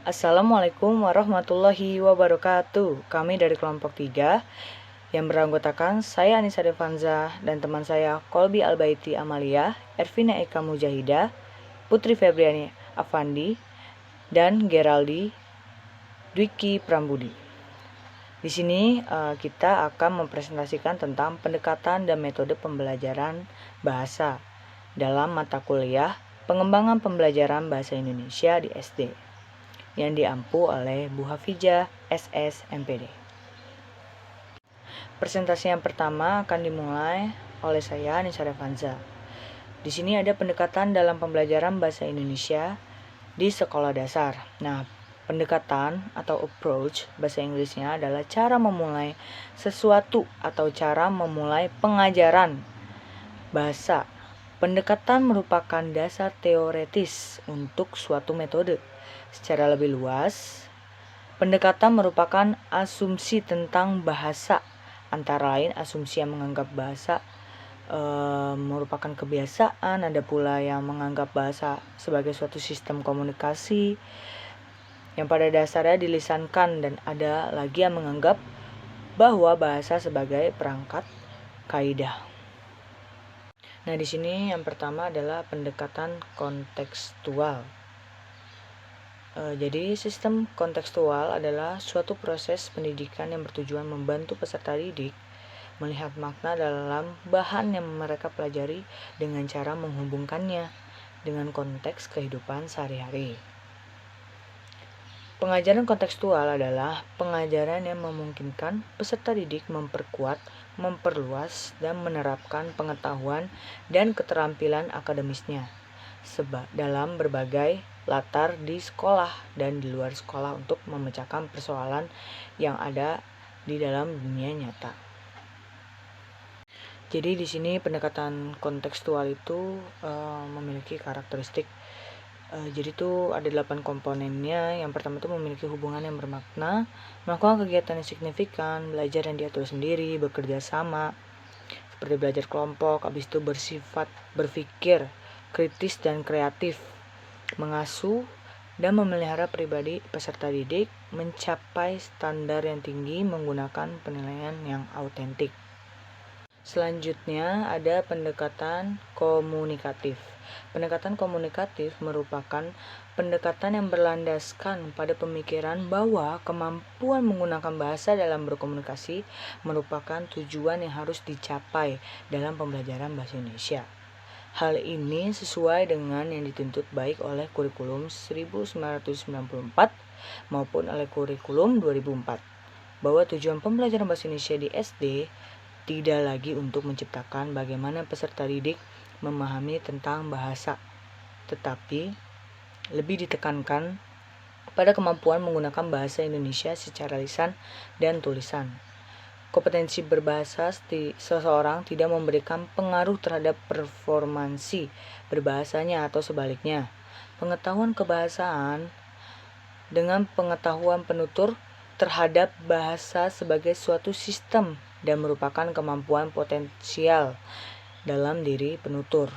Assalamualaikum warahmatullahi wabarakatuh. Kami dari kelompok 3 yang beranggotakan saya Anissa Devanza dan teman saya Kolbi Albaiti Amalia, Ervina Eka Mujahidah, Putri Febriani Afandi, dan Geraldi Dwiki Prambudi. Di sini kita akan mempresentasikan tentang pendekatan dan metode pembelajaran bahasa dalam mata kuliah pengembangan pembelajaran bahasa Indonesia di SD yang diampu oleh Bu Hafijah SS MPD. Presentasi yang pertama akan dimulai oleh saya Anissa Devanza. Di sini ada pendekatan dalam pembelajaran bahasa Indonesia di sekolah dasar. Nah, pendekatan atau approach bahasa Inggrisnya adalah cara memulai sesuatu atau cara memulai pengajaran bahasa. Pendekatan merupakan dasar teoretis untuk suatu metode. Secara lebih luas, pendekatan merupakan asumsi tentang bahasa, antara lain asumsi yang menganggap bahasa merupakan kebiasaan, ada pula yang menganggap bahasa sebagai suatu sistem komunikasi yang pada dasarnya dilisankan, dan ada lagi yang menganggap bahwa bahasa sebagai perangkat kaidah. Nah, di sini yang pertama adalah pendekatan kontekstual. Jadi sistem kontekstual adalah suatu proses pendidikan yang bertujuan membantu peserta didik melihat makna dalam bahan yang mereka pelajari dengan cara menghubungkannya dengan konteks kehidupan sehari-hari. Pengajaran kontekstual adalah pengajaran yang memungkinkan peserta didik memperkuat, memperluas, dan menerapkan pengetahuan dan keterampilan akademisnya dalam berbagai latar di sekolah dan di luar sekolah untuk memecahkan persoalan yang ada di dalam dunia nyata. Jadi di sini pendekatan kontekstual itu memiliki karakteristik. Jadi itu ada 8 komponennya. Yang pertama itu memiliki hubungan yang bermakna, melakukan kegiatan yang signifikan, belajar yang diatur sendiri, bekerja sama, seperti belajar kelompok, habis itu bersifat berpikir kritis dan kreatif, mengasuh dan memelihara pribadi peserta didik, mencapai standar yang tinggi menggunakan penilaian yang autentik. Selanjutnya ada pendekatan komunikatif. Pendekatan komunikatif merupakan pendekatan yang berlandaskan pada pemikiran bahwa kemampuan menggunakan bahasa dalam berkomunikasi merupakan tujuan yang harus dicapai dalam pembelajaran bahasa Indonesia. Hal ini sesuai dengan yang dituntut baik oleh kurikulum 1994 maupun oleh kurikulum 2004, bahwa tujuan pembelajaran bahasa Indonesia di SD tidak lagi untuk menciptakan bagaimana peserta didik memahami tentang bahasa, tetapi lebih ditekankan pada kemampuan menggunakan bahasa Indonesia secara lisan dan tulisan. Kompetensi berbahasa seseorang tidak memberikan pengaruh terhadap performansi berbahasanya atau sebaliknya. Pengetahuan kebahasaan dengan pengetahuan penutur terhadap bahasa sebagai suatu sistem dan merupakan kemampuan potensial dalam diri penutur.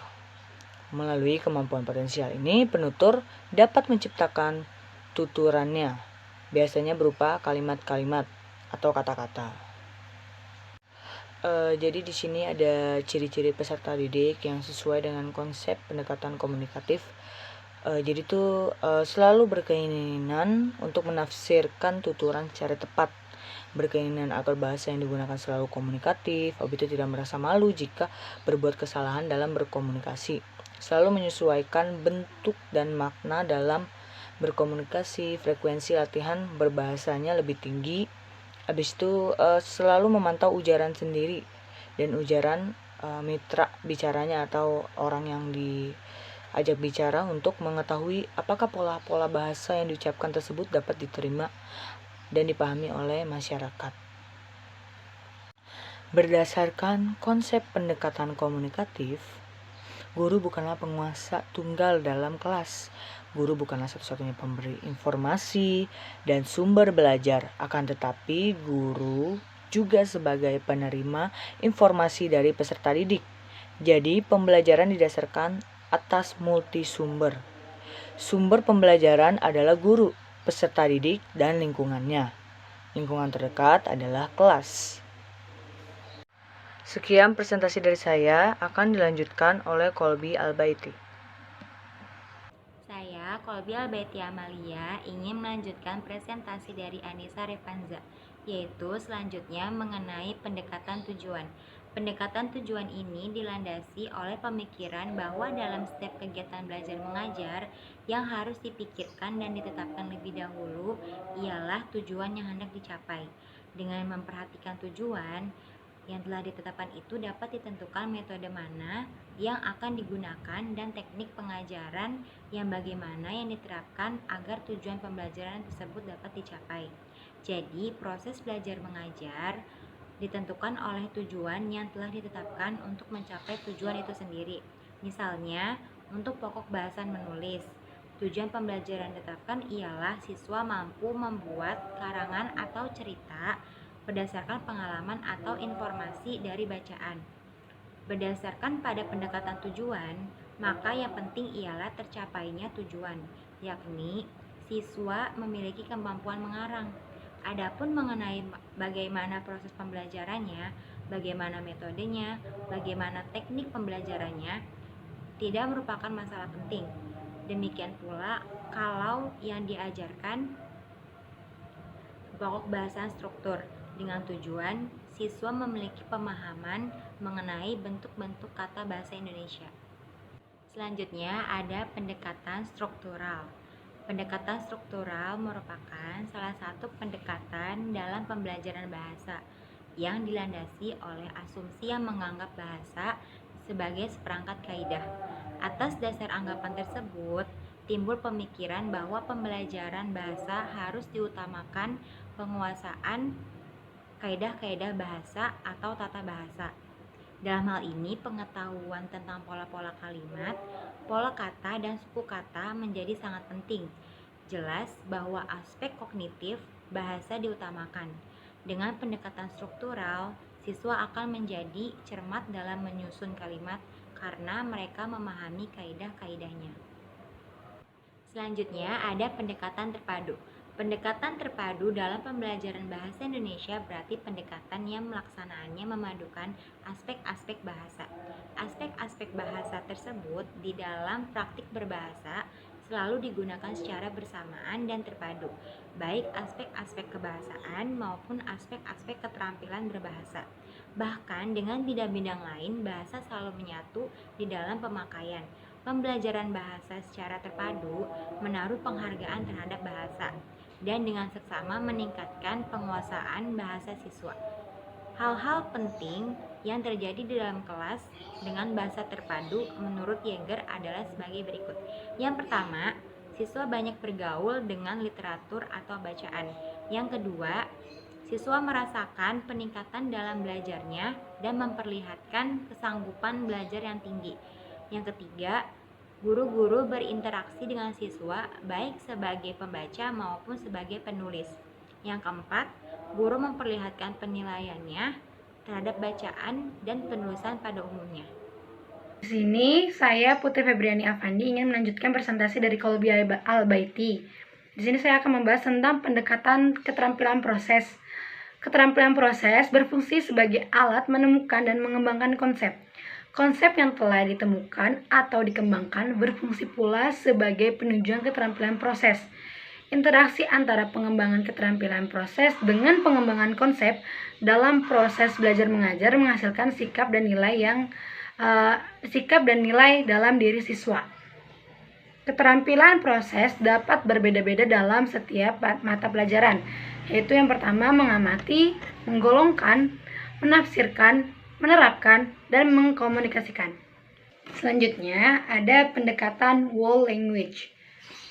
Melalui kemampuan potensial ini, penutur dapat menciptakan tuturannya, biasanya berupa kalimat-kalimat atau kata-kata. Jadi di sini ada ciri-ciri peserta didik yang sesuai dengan konsep pendekatan komunikatif. Jadi itu selalu berkeinginan untuk menafsirkan tuturan secara tepat, berkeinginan agar bahasa yang digunakan selalu komunikatif, habis itu tidak merasa malu jika berbuat kesalahan dalam berkomunikasi, selalu menyesuaikan bentuk dan makna dalam berkomunikasi, frekuensi latihan berbahasanya lebih tinggi. Habis itu selalu memantau ujaran sendiri dan ujaran mitra bicaranya atau orang yang diajak bicara untuk mengetahui apakah pola-pola bahasa yang diucapkan tersebut dapat diterima dan dipahami oleh masyarakat. Berdasarkan konsep pendekatan komunikatif, guru bukanlah penguasa tunggal dalam kelas. Guru bukanlah satu-satunya pemberi informasi dan sumber belajar, akan tetapi guru juga sebagai penerima informasi dari peserta didik. Jadi pembelajaran didasarkan atas multisumber. Sumber pembelajaran adalah guru, peserta didik, dan lingkungannya. Lingkungan terdekat adalah kelas. Sekian presentasi dari saya, akan dilanjutkan oleh Kolbi Albaiti. Saya, Kolbi Albaiti Amalia, ingin melanjutkan presentasi dari Anissa Revanza, yaitu selanjutnya mengenai pendekatan tujuan. Pendekatan tujuan ini dilandasi oleh pemikiran bahwa dalam setiap kegiatan belajar mengajar yang harus dipikirkan dan ditetapkan lebih dahulu ialah tujuan yang hendak dicapai. Dengan memperhatikan tujuan yang telah ditetapkan itu dapat ditentukan metode mana yang akan digunakan dan teknik pengajaran yang bagaimana yang diterapkan agar tujuan pembelajaran tersebut dapat dicapai. Jadi, proses belajar mengajar ditentukan oleh tujuan yang telah ditetapkan untuk mencapai tujuan itu sendiri. Misalnya, untuk pokok bahasan menulis, tujuan pembelajaran ditetapkan ialah siswa mampu membuat karangan atau cerita berdasarkan pengalaman atau informasi dari bacaan. Berdasarkan pada pendekatan tujuan, maka yang penting ialah tercapainya tujuan, yakni siswa memiliki kemampuan mengarang. Adapun mengenai bagaimana proses pembelajarannya, bagaimana metodenya, bagaimana teknik pembelajarannya, tidak merupakan masalah penting. Demikian pula kalau yang diajarkan pokok bahasan struktur dengan tujuan siswa memiliki pemahaman mengenai bentuk-bentuk kata bahasa Indonesia. Selanjutnya ada pendekatan struktural. Pendekatan struktural merupakan salah satu pendekatan dalam pembelajaran bahasa yang dilandasi oleh asumsi yang menganggap bahasa sebagai seperangkat kaidah. Atas dasar anggapan tersebut, timbul pemikiran bahwa pembelajaran bahasa harus diutamakan penguasaan kaidah-kaidah bahasa atau tata bahasa. Dalam hal ini, pengetahuan tentang pola-pola kalimat, pola kata, dan suku kata menjadi sangat penting. Jelas bahwa aspek kognitif bahasa diutamakan. Dengan pendekatan struktural, siswa akan menjadi cermat dalam menyusun kalimat karena mereka memahami kaidah-kaidahnya. Selanjutnya ada pendekatan terpadu. Pendekatan terpadu dalam pembelajaran bahasa Indonesia berarti pendekatan yang melaksanaannya memadukan aspek-aspek bahasa. Aspek-aspek bahasa tersebut di dalam praktik berbahasa selalu digunakan secara bersamaan dan terpadu, baik aspek-aspek kebahasaan maupun aspek-aspek keterampilan berbahasa. Bahkan dengan bidang-bidang lain, bahasa selalu menyatu di dalam pemakaian. Pembelajaran bahasa secara terpadu menaruh penghargaan terhadap bahasa dan dengan seksama meningkatkan penguasaan bahasa siswa. Hal-hal penting yang terjadi di dalam kelas dengan bahasa terpadu menurut Yeager adalah sebagai berikut. Yang pertama, siswa banyak bergaul dengan literatur atau bacaan. Yang kedua, siswa merasakan peningkatan dalam belajarnya dan memperlihatkan kesanggupan belajar yang tinggi. Yang ketiga, guru-guru berinteraksi dengan siswa baik sebagai pembaca maupun sebagai penulis. Yang keempat, guru memperlihatkan penilaiannya terhadap bacaan dan penulisan pada umumnya. Di sini saya Putri Febriani Afandi ingin melanjutkan presentasi dari Kolbi Albaiti. Di sini saya akan membahas tentang pendekatan keterampilan proses. Keterampilan proses berfungsi sebagai alat menemukan dan mengembangkan konsep. Konsep yang telah ditemukan atau dikembangkan berfungsi pula sebagai penunjang keterampilan proses. Interaksi antara pengembangan keterampilan proses dengan pengembangan konsep dalam proses belajar mengajar menghasilkan sikap dan nilai dalam diri siswa. Keterampilan proses dapat berbeda-beda dalam setiap mata pelajaran, yaitu yang pertama mengamati, menggolongkan, menafsirkan, menerapkan, dan mengkomunikasikan. Selanjutnya ada pendekatan whole language.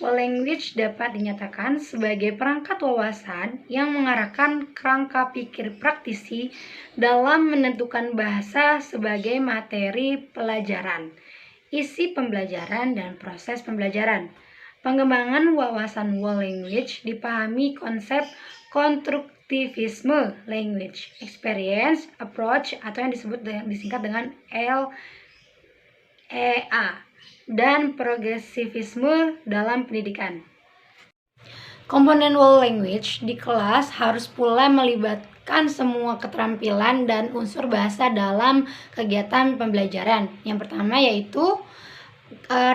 Whole language dapat dinyatakan sebagai perangkat wawasan yang mengarahkan kerangka pikir praktisi dalam menentukan bahasa sebagai materi pelajaran, isi pembelajaran, dan proses pembelajaran. Pengembangan wawasan whole language dipahami konsep konstruktivisme language, experience, approach atau yang disingkat dengan LEA, dan progresivisme dalam pendidikan. Componental language di kelas harus pula melibatkan semua keterampilan dan unsur bahasa dalam kegiatan pembelajaran. Yang pertama yaitu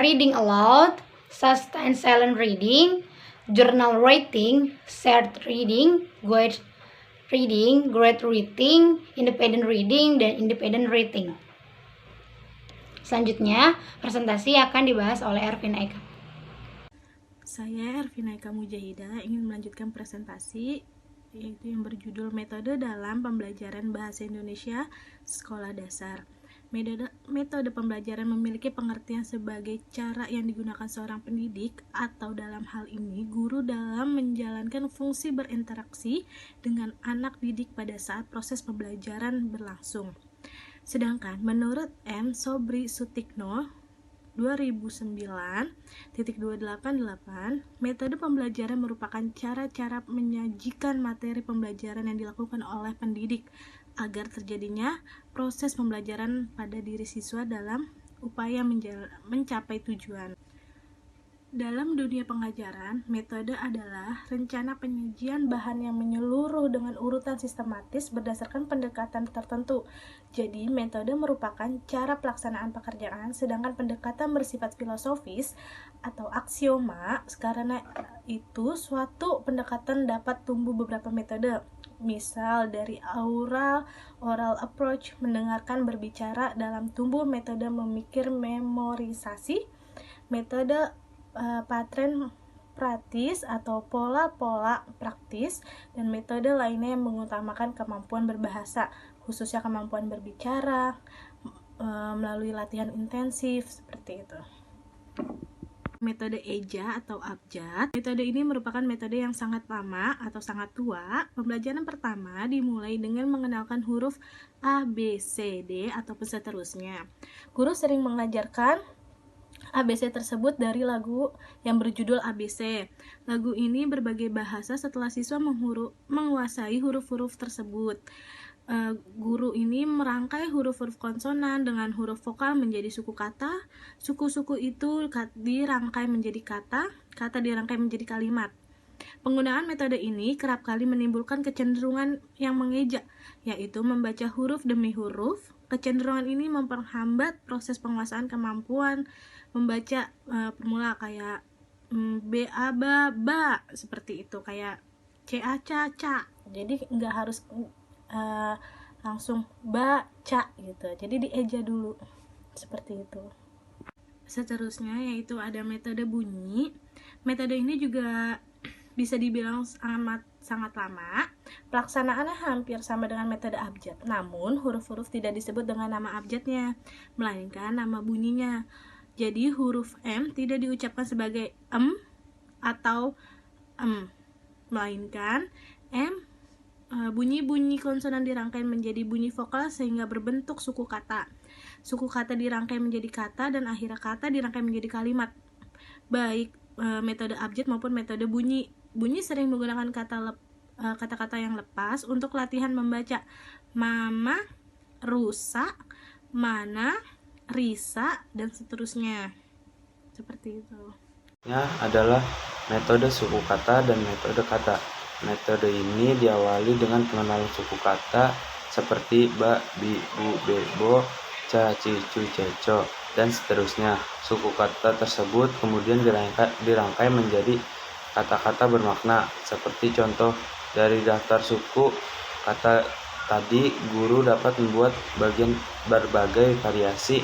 reading aloud, sustained silent reading, journal writing, shared reading, guide reading, grade reading, independent reading, dan independent rating. Selanjutnya, presentasi akan dibahas oleh Ervina Eka. Saya Ervina Eka Mujahida ingin melanjutkan presentasi yaitu yang berjudul Metode dalam Pembelajaran Bahasa Indonesia Sekolah Dasar. Metode pembelajaran memiliki pengertian sebagai cara yang digunakan seorang pendidik atau dalam hal ini guru dalam menjalankan fungsi berinteraksi dengan anak didik pada saat proses pembelajaran berlangsung. Sedangkan menurut M. Sobri Sutikno 2009.288, metode pembelajaran merupakan cara-cara menyajikan materi pembelajaran yang dilakukan oleh pendidik agar terjadinya proses pembelajaran pada diri siswa dalam upaya mencapai tujuan. Dalam dunia pengajaran, metode adalah rencana penyajian bahan yang menyeluruh dengan urutan sistematis berdasarkan pendekatan tertentu. Jadi, metode merupakan cara pelaksanaan pekerjaan, sedangkan pendekatan bersifat filosofis atau aksioma. Karena itu, suatu pendekatan dapat tumbuh beberapa metode. Misal dari oral approach, mendengarkan, berbicara, dalam tumbuh metode memikir, memorisasi, metode pattern praktis atau pola-pola praktis, dan metode lainnya yang mengutamakan kemampuan berbahasa, khususnya kemampuan berbicara melalui latihan intensif seperti itu. Metode EJA atau abjad. Metode ini merupakan metode yang sangat lama atau sangat tua. Pembelajaran pertama dimulai dengan mengenalkan huruf A, B, C, D atau seterusnya. Guru sering mengajarkan ABC tersebut dari lagu yang berjudul ABC. Lagu ini berbagai bahasa setelah siswa menguasai huruf-huruf tersebut. Guru ini merangkai huruf-huruf konsonan dengan huruf vokal menjadi suku kata. Suku-suku itu dirangkai menjadi kata dirangkai menjadi kalimat. Penggunaan metode ini kerap kali menimbulkan kecenderungan yang mengeja, yaitu membaca huruf demi huruf. Kecenderungan ini memperhambat proses penguasaan kemampuan membaca formula kayak B-A ba seperti itu, kayak C-A ca. Jadi nggak harus langsung baca gitu, jadi dieja dulu seperti itu. Seterusnya yaitu ada metode bunyi. Metode ini juga bisa dibilang sangat lama. Pelaksanaannya hampir sama dengan metode abjad, namun huruf-huruf tidak disebut dengan nama abjadnya, melainkan nama bunyinya. Jadi huruf M tidak diucapkan sebagai atau melainkan bunyi-bunyi konsonan dirangkai menjadi bunyi vokal sehingga berbentuk suku kata. Suku kata dirangkai menjadi kata dan akhir kata dirangkai menjadi kalimat. Baik metode abjad maupun metode bunyi. Bunyi sering menggunakan kata-kata yang lepas untuk latihan membaca. Mama, rusak, mana, risa, dan seterusnya. Seperti itu. Adalah metode suku kata dan metode kata. Metode ini diawali dengan pengenalan suku kata seperti ba, bi, bu, be, bo, ca, ci, cu, ceco, dan seterusnya. Suku kata tersebut kemudian dirangkai menjadi kata-kata bermakna. Seperti contoh dari daftar suku kata tadi, guru dapat membuat berbagai variasi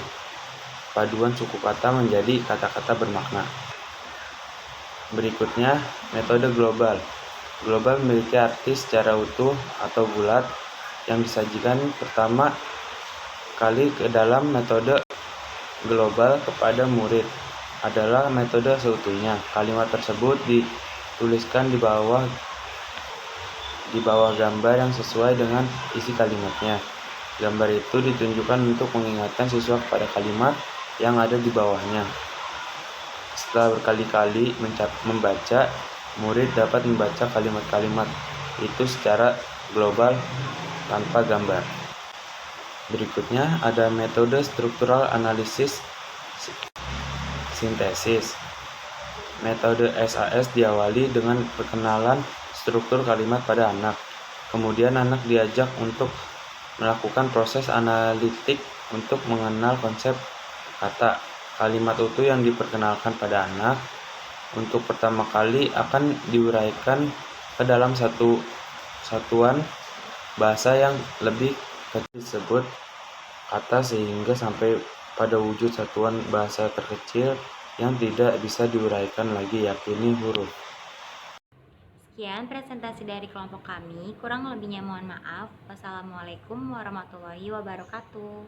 paduan suku kata menjadi kata-kata bermakna. Berikutnya, metode global. Global memiliki arti secara utuh atau bulat yang disajikan pertama kali ke dalam metode global kepada murid adalah metode seutuhnya. Kalimat tersebut dituliskan di bawah gambar yang sesuai dengan isi kalimatnya. Gambar itu ditunjukkan untuk mengingatkan siswa kepada kalimat yang ada di bawahnya. Setelah berkali-kali membaca, murid dapat membaca kalimat-kalimat itu secara global tanpa gambar. Berikutnya ada metode struktural analisis sintesis. Metode SAS diawali dengan perkenalan struktur kalimat pada anak. Kemudian anak diajak untuk melakukan proses analitik untuk mengenal konsep kata. Kalimat utuh yang diperkenalkan pada anak untuk pertama kali akan diuraikan ke dalam satu satuan bahasa yang lebih kecil disebut kata sehingga sampai pada wujud satuan bahasa terkecil yang tidak bisa diuraikan lagi, yakni huruf. Sekian presentasi dari kelompok kami, kurang lebihnya mohon maaf. Wassalamualaikum warahmatullahi wabarakatuh.